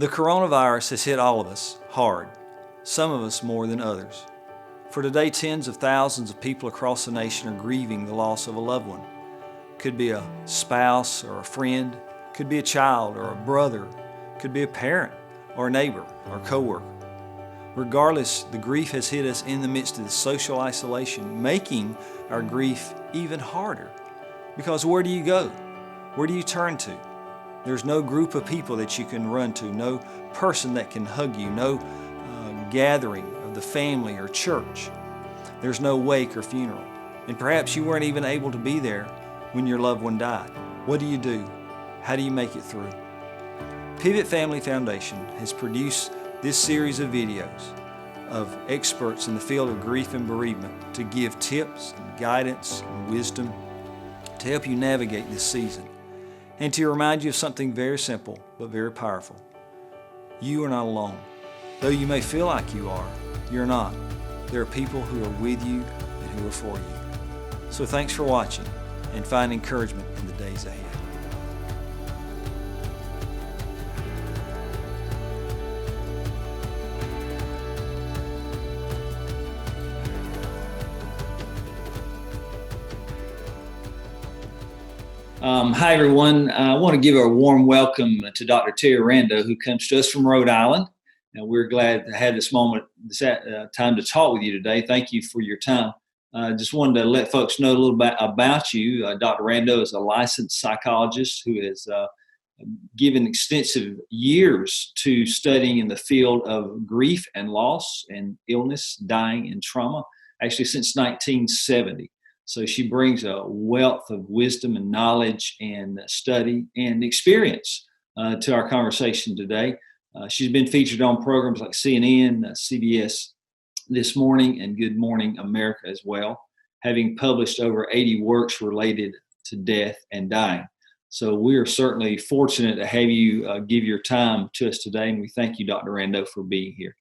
The coronavirus has hit all of us hard, some of us more than others. For today, tens of thousands of people across the nation are grieving the loss of a loved one. Could be a spouse or a friend, could be a child or a brother, could be a parent or a neighbor or a coworker. Regardless, the grief has hit us in the midst of the social isolation, making our grief even harder. Because where do you go? Where do you turn to? There's no group of people that you can run to, no person that can hug you, no gathering of the family or church. There's no wake or funeral. And perhaps you weren't even able to be there when your loved one died. What do you do? How do you make it through? Pivot Family Foundation has produced this series of videos of experts in the field of grief and bereavement to give tips and guidance and wisdom to help you navigate this season, and to remind you of something very simple but very powerful. You are not alone. Though you may feel like you are, you're not. There are people who are with you and who are for you. So thanks for watching, and find encouragement in the days ahead. Hi, everyone. I want to give a warm welcome to Dr. Terri Rando, who comes to us from Rhode Island. And we're glad to have this moment, this time to talk with you today. Thank you for your time. Just wanted to let folks know a little bit about you. Dr. Rando is a licensed psychologist who has given extensive years to studying in the field of grief and loss and illness, dying, and trauma, actually since 1970. So she brings a wealth of wisdom and knowledge and study and experience to our conversation today. She's been featured on programs like CNN, CBS This Morning, and Good Morning America as well, having published over 80 works related to death and dying. So we are certainly fortunate to have you give your time to us today, and we thank you, Dr. Rando, for being here.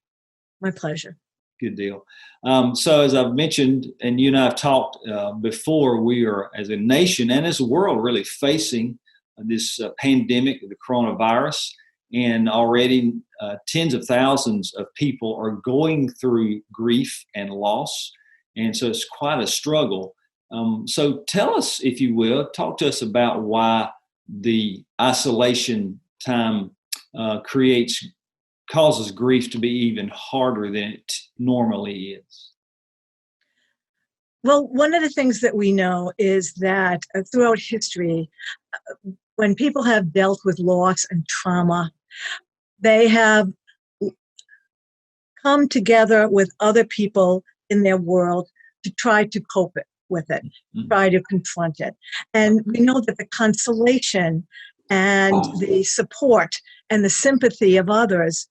My pleasure. Good deal. So as I've mentioned, and you and I have talked before, we are as a nation and as a world really facing this pandemic of the coronavirus, and already tens of thousands of people are going through grief and loss, and so it's quite a struggle. So tell us, if you will, talk to us about why the isolation time causes grief to be even harder than it normally is. Well, one of the things that we know is that throughout history, when people have dealt with loss and trauma, they have come together with other people in their world to try to cope with it, try to confront it. And we know that the consolation and the support and the sympathy of others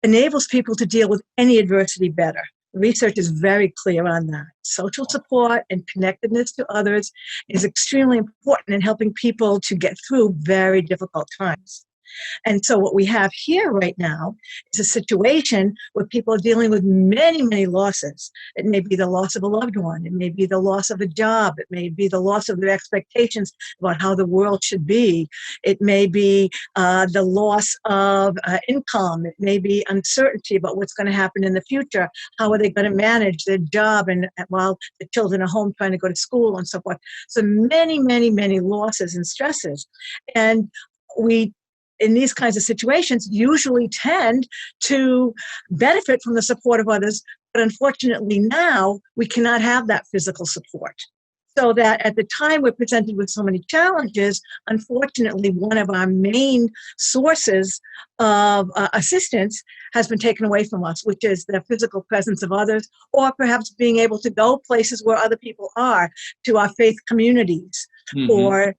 enables people to deal with any adversity better. The research is very clear on that. Social support and connectedness to others is extremely important in helping people to get through very difficult times. And so what we have here right now is a situation where people are dealing with many, many losses. It may be the loss of a loved one. It may be the loss of a job. It may be the loss of their expectations about how the world should be. It may be the loss of income. It may be uncertainty about what's going to happen in the future. How are they going to manage their job and while the children are home trying to go to school and so forth. So many, many, many losses and stresses. And we, in these kinds of situations, usually tend to benefit from the support of others. But unfortunately now, we cannot have that physical support. So that at the time we're presented with so many challenges, unfortunately, one of our main sources of assistance has been taken away from us, which is the physical presence of others, or perhaps being able to go places where other people are, to our faith communities. Mm-hmm. Or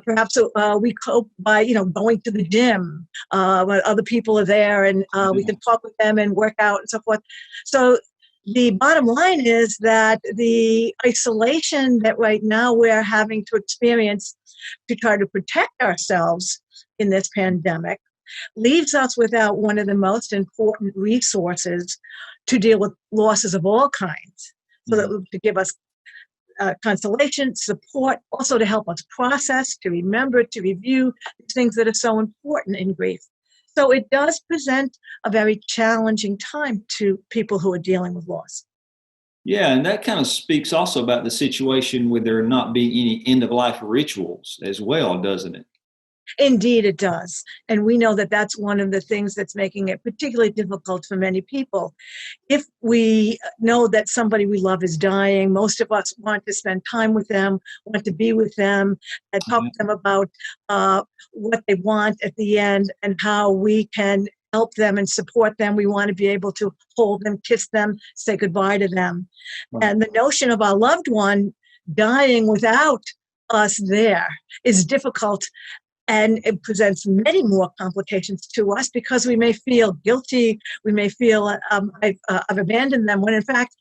perhaps we cope by, going to the gym when other people are there, and we can talk with them and work out and so forth. So the bottom line is that the isolation that right now we're having to experience to try to protect ourselves in this pandemic leaves us without one of the most important resources to deal with losses of all kinds. So that to give us consolation, support, also to help us process, to remember, to review things that are so important in grief. So it does present a very challenging time to people who are dealing with loss. Yeah, and that kind of speaks also about the situation with there not being any end of life rituals as well, doesn't it? Indeed, it does. And we know that that's one of the things that's making it particularly difficult for many people. If we know that somebody we love is dying, most of us want to spend time with them, want to be with them, and talk Yeah. to them about what they want at the end and how we can help them and support them. We want to be able to hold them, kiss them, say goodbye to them. Right. And the notion of our loved one dying without us there is difficult, and it presents many more complications to us because we may feel guilty. We may feel I've abandoned them, when in fact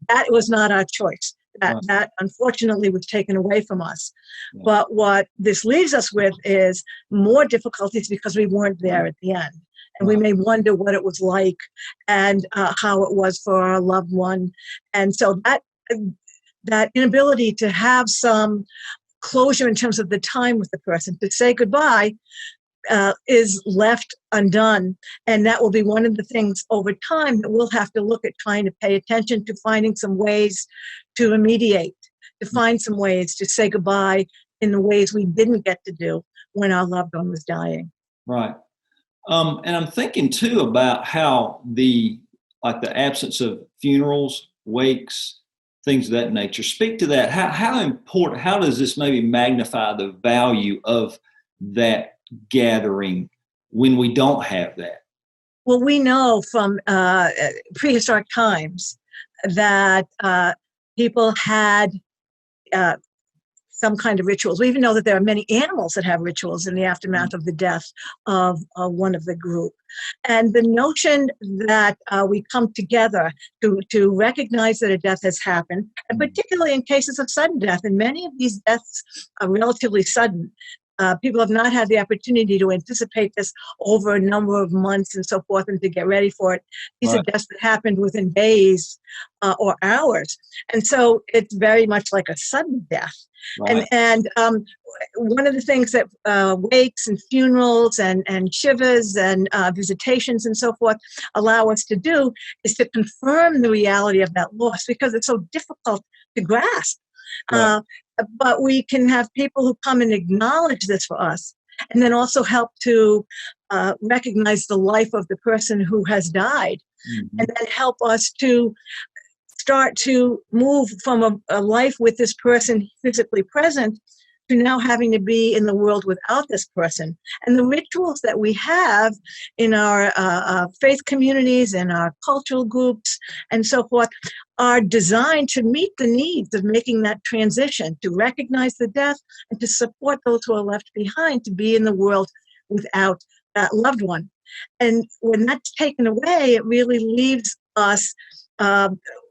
that was not our choice. That unfortunately was taken away from us. Yeah. But what this leaves us with is more difficulties because we weren't there at the end. And we may wonder what it was like and how it was for our loved one. And so that inability to have some closure in terms of the time with the person, to say goodbye, is left undone. And that will be one of the things over time that we'll have to look at, trying to pay attention to, finding some ways to remediate, to find some ways to say goodbye in the ways we didn't get to do when our loved one was dying. Right. And I'm thinking too about how the absence of funerals, wakes, things of that nature. Speak to that. How important, how does this maybe magnify the value of that gathering when we don't have that? Well, we know from prehistoric times that people had some kind of rituals. We even know that there are many animals that have rituals in the aftermath of the death of one of the group. And the notion that we come together to recognize that a death has happened, and particularly in cases of sudden death, and many of these deaths are relatively sudden. People have not had the opportunity to anticipate this over a number of months and so forth, and to get ready for it. These are deaths that happened within days or hours. And so it's very much like a sudden death. Right. And one of the things that wakes and funerals and shivas and visitations and so forth allow us to do is to confirm the reality of that loss, because it's so difficult to grasp. Right. But we can have people who come and acknowledge this for us, and then also help to recognize the life of the person who has died, and then help us to start to move from a life with this person physically present to now having to be in the world without this person. And the rituals that we have in our faith communities and our cultural groups and so forth are designed to meet the needs of making that transition, to recognize the death and to support those who are left behind to be in the world without that loved one. And when that's taken away, it really leaves us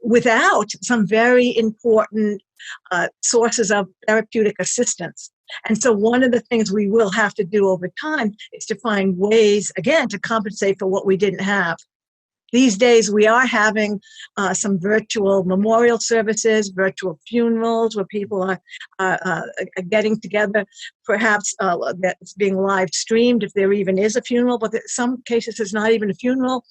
without some very important sources of therapeutic assistance. And so one of the things we will have to do over time is to find ways, again, to compensate for what we didn't have. These days, we are having some virtual memorial services, virtual funerals, where people are getting together. Perhaps that's being live streamed if there even is a funeral, but in some cases, it's not even a funeral.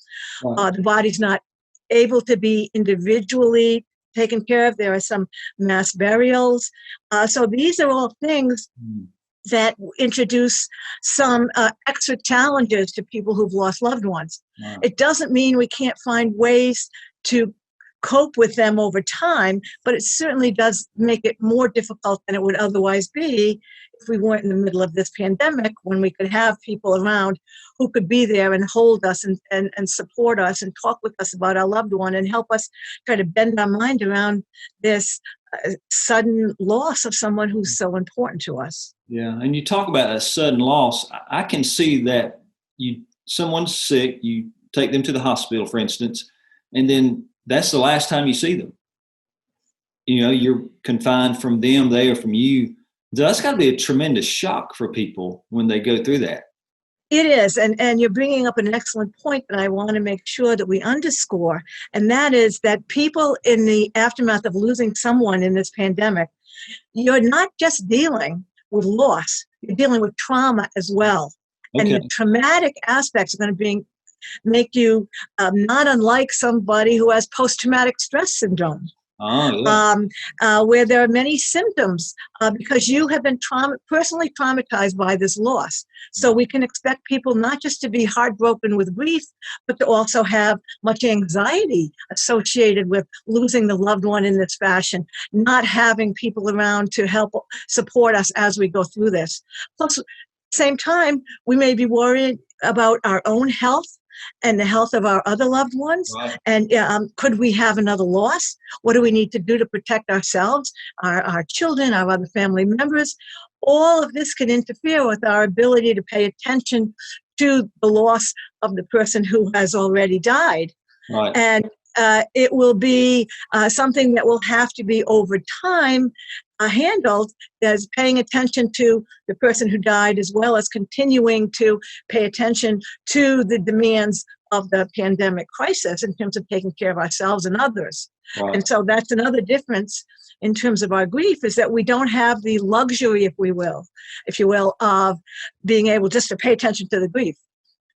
The body's not able to be individually taken care of. There are some mass burials. So these are all things that introduce some extra challenges to people who've lost loved ones. Wow. It doesn't mean we can't find ways to cope with them over time, but it certainly does make it more difficult than it would otherwise be if we weren't in the middle of this pandemic, when we could have people around who could be there and hold us and support us and talk with us about our loved one and help us try to bend our mind around this sudden loss of someone who's so important to us. Yeah, and you talk about a sudden loss. I can see that someone's sick, you take them to the hospital, for instance, and then that's the last time you see them. You know, you're confined from them, they are from you. That's got to be a tremendous shock for people when they go through that. It is, and you're bringing up an excellent point that I want to make sure that we underscore, and that is that people in the aftermath of losing someone in this pandemic, you're not just dealing with loss, you're dealing with trauma as well. And Okay. the traumatic aspects are going to make you not unlike somebody who has post-traumatic stress syndrome. Oh, yeah. Where there are many symptoms because you have been personally traumatized by this loss. So we can expect people not just to be heartbroken with grief, but to also have much anxiety associated with losing the loved one in this fashion, not having people around to help support us as we go through this. Plus, at the same time, we may be worried about our own health and the health of our other loved ones. Right. And could we have another loss? What do we need to do to protect ourselves, our children, our other family members? All of this can interfere with our ability to pay attention to the loss of the person who has already died. Right. And it will be something that will have to be over time handled as paying attention to the person who died, as well as continuing to pay attention to the demands of the pandemic crisis in terms of taking care of ourselves and others. Right. And so that's another difference in terms of our grief, is that we don't have the luxury, if you will, of being able just to pay attention to the grief.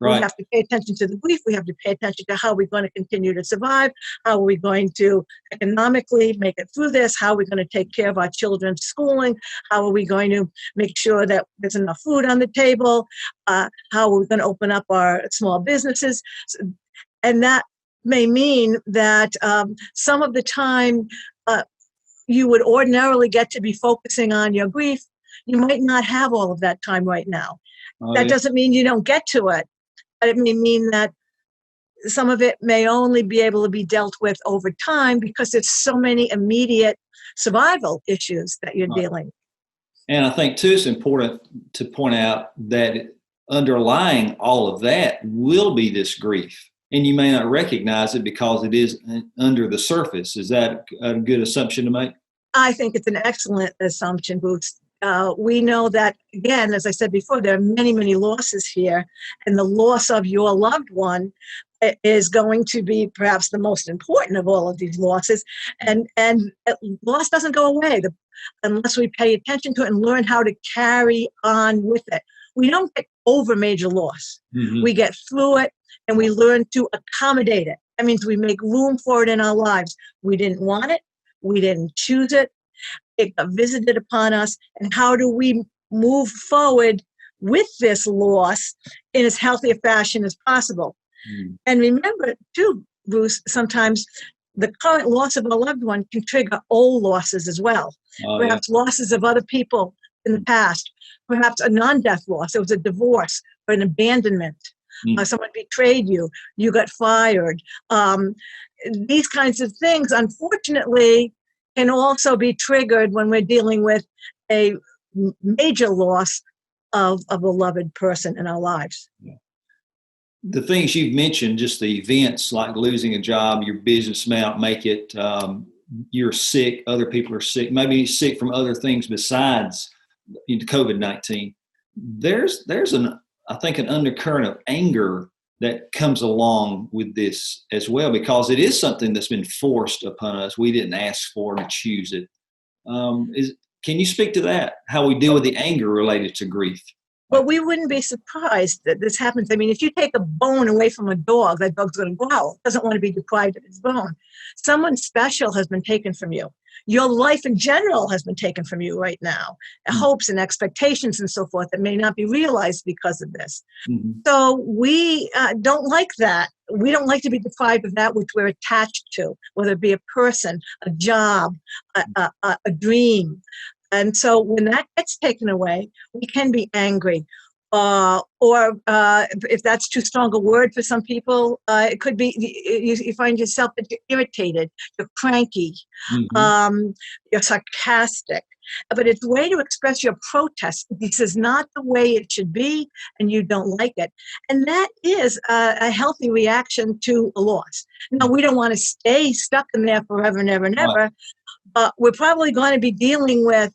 Right. We have to pay attention to the grief. We have to pay attention to how we're going to continue to survive. How are we going to economically make it through this? How are we going to take care of our children's schooling? How are we going to make sure that there's enough food on the table? How are we going to open up our small businesses? And that may mean that some of the time you would ordinarily get to be focusing on your grief. You might not have all of that time right now. That doesn't mean you don't get to it. But it may mean that some of it may only be able to be dealt with over time because there's so many immediate survival issues that you're dealing with. And I think, too, it's important to point out that underlying all of that will be this grief. And you may not recognize it because it is under the surface. Is that a good assumption to make? I think it's an excellent assumption, BRuce. We know that, again, as I said before, there are many, many losses here, and the loss of your loved one is going to be perhaps the most important of all of these losses. And loss doesn't go away unless we pay attention to it and learn how to carry on with it. We don't get over major loss. Mm-hmm. We get through it, and we learn to accommodate it. That means we make room for it in our lives. We didn't want it. We didn't choose it. It got visited upon us. And how do we move forward with this loss in as healthy a fashion as possible? Mm. And remember, too, BRuce, sometimes the current loss of a loved one can trigger old losses as well. Perhaps losses of other people in the past. Perhaps a non-death loss. It was a divorce or an abandonment. Someone betrayed you. You got fired. These kinds of things, unfortunately, can also be triggered when we're dealing with a major loss of a beloved person in our lives. Yeah. The things you've mentioned, just the events like losing a job, your business may not make it, you're sick, other people are sick, maybe sick from other things besides COVID-19. There's I think an undercurrent of anger that comes along with this as well, because it is something that's been forced upon us. We didn't ask for it or choose it. Can you speak to that, how we deal with the anger related to grief? Well, we wouldn't be surprised that this happens. I mean, if you take a bone away from a dog, that dog's going to growl, doesn't want to be deprived of its bone. Someone special has been taken from you. Your life in general has been taken from you right now. Hopes and expectations and so forth that may not be realized because of this. Mm-hmm. So we don't like that. We don't like to be deprived of that which we're attached to, whether it be a person, a job, a dream. And so when that gets taken away, we can be angry. Or if that's too strong a word for some people, it could be you find yourself that you're irritated, you're cranky, mm-hmm. You're sarcastic. But it's a way to express your protest. This is not the way it should be, and you don't like it. And that is a healthy reaction to a loss. Now, we don't want to stay stuck in there forever and ever and ever, but we're probably going to be dealing with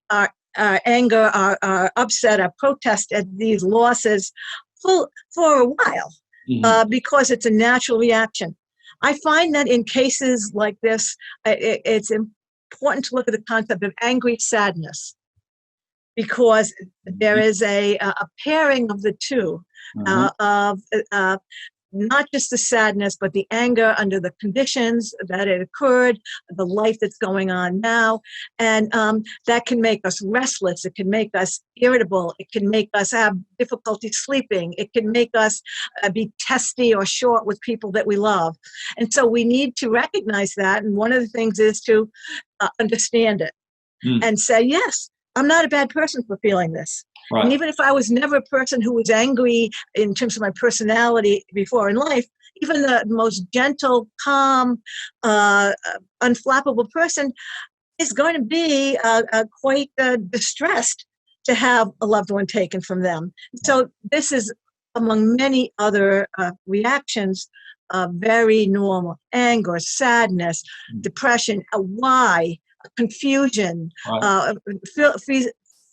our anger, our upset, our protest at these losses for a while, mm-hmm. Because it's a natural reaction. I find that in cases like this, it's important to look at the concept of angry sadness. because there is a pairing of the two, of not just the sadness, but the anger under the conditions that it occurred, the life that's going on now. And that can make us restless. It can make us irritable. It can make us have difficulty sleeping. It can make us be testy or short with people that we love. And so we need to recognize that. And one of the things is to understand it and say, yes, I'm not a bad person for feeling this. Right. And even if I was never a person who was angry in terms of my personality before in life, even the most gentle, calm, unflappable person is going to be quite distressed to have a loved one taken from them. So this is, among many other reactions, very normal. Anger, sadness, depression, why, confusion,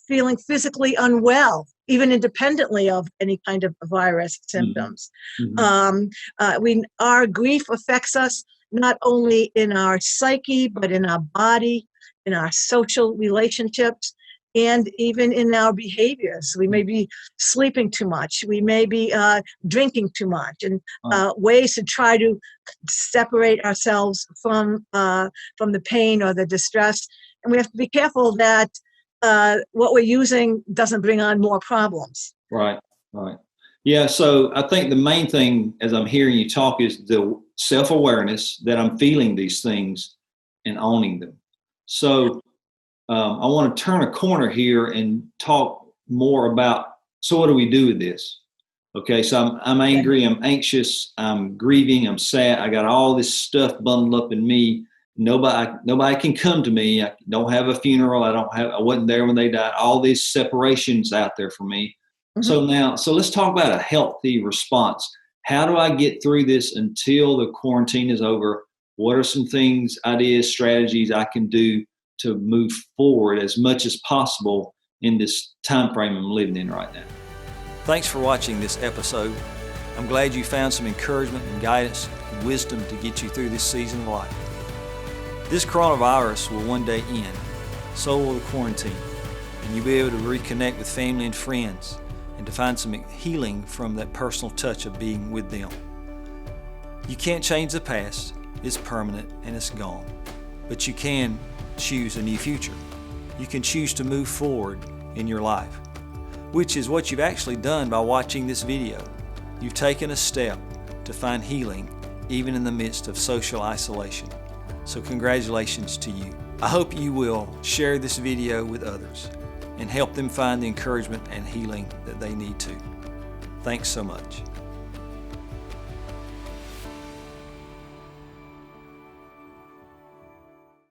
feeling physically unwell, even independently of any kind of virus symptoms. Our grief affects us not only in our psyche, but in our body, in our social relationships, and even in our behaviors. We may be sleeping too much. We may be drinking too much, and ways to try to separate ourselves from the pain or the distress. And we have to be careful that what we're using doesn't bring on more problems. Right. Yeah, so I think the main thing, as I'm hearing you talk, is the self-awareness that I'm feeling these things and owning them. So I want to turn a corner here and talk more about, so what do we do with this? Okay, so I'm angry, I'm anxious, I'm grieving, I'm sad. I got all this stuff bundled up in me. Nobody can come to me. I don't have a funeral. I wasn't there when they died. All these separations out there for me. So let's talk about a healthy response. How do I get through this until the quarantine is over? What are some things, ideas, strategies I can do to move forward as much as possible in this time frame I'm living in right now? Thanks for watching this episode. I'm glad you found some encouragement and guidance and wisdom to get you through this season of life. This coronavirus will one day end, so will the quarantine, and you'll be able to reconnect with family and friends and to find some healing from that personal touch of being with them. You can't change the past, it's permanent and it's gone, but you can choose a new future. You can choose to move forward in your life, which is what you've actually done by watching this video. You've taken a step to find healing even in the midst of social isolation. So congratulations to you. I hope you will share this video with others and help them find the encouragement and healing that they need to. Thanks so much.